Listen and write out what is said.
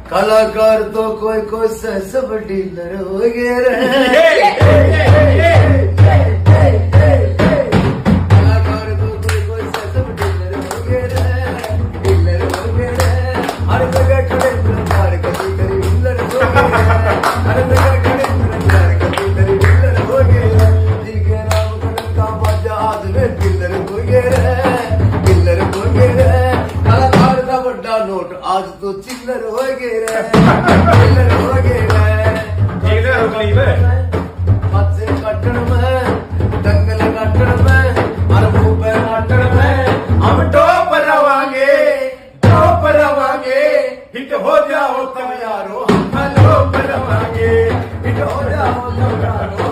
कलाकार तो कोई कोई सब डीलर हो गए रे। कलाकार तो कोई कोई सब डीलर हो गए रे, डीलर हो गए रे। हर जगह खड़े प्यार कभी करी डीलर हो गए रे, हर जगह खड़े प्यार कभी करी डीलर हो गए रे। जी के नाम का बाजा आज में डीलर हो गए रे, डीलर हो गए रे। कलाकार का बड़ा नोट आज तो चिल्लर हो गए रे, चिल्लर हो गए रे। हाथ से काटण में, दंगल काटण में, और मुंह पे काटण में हम टॉप रवांगे। हिट हो जाओ तब यारो हम लोप रवांगे, हिट हो जाओ तब यारो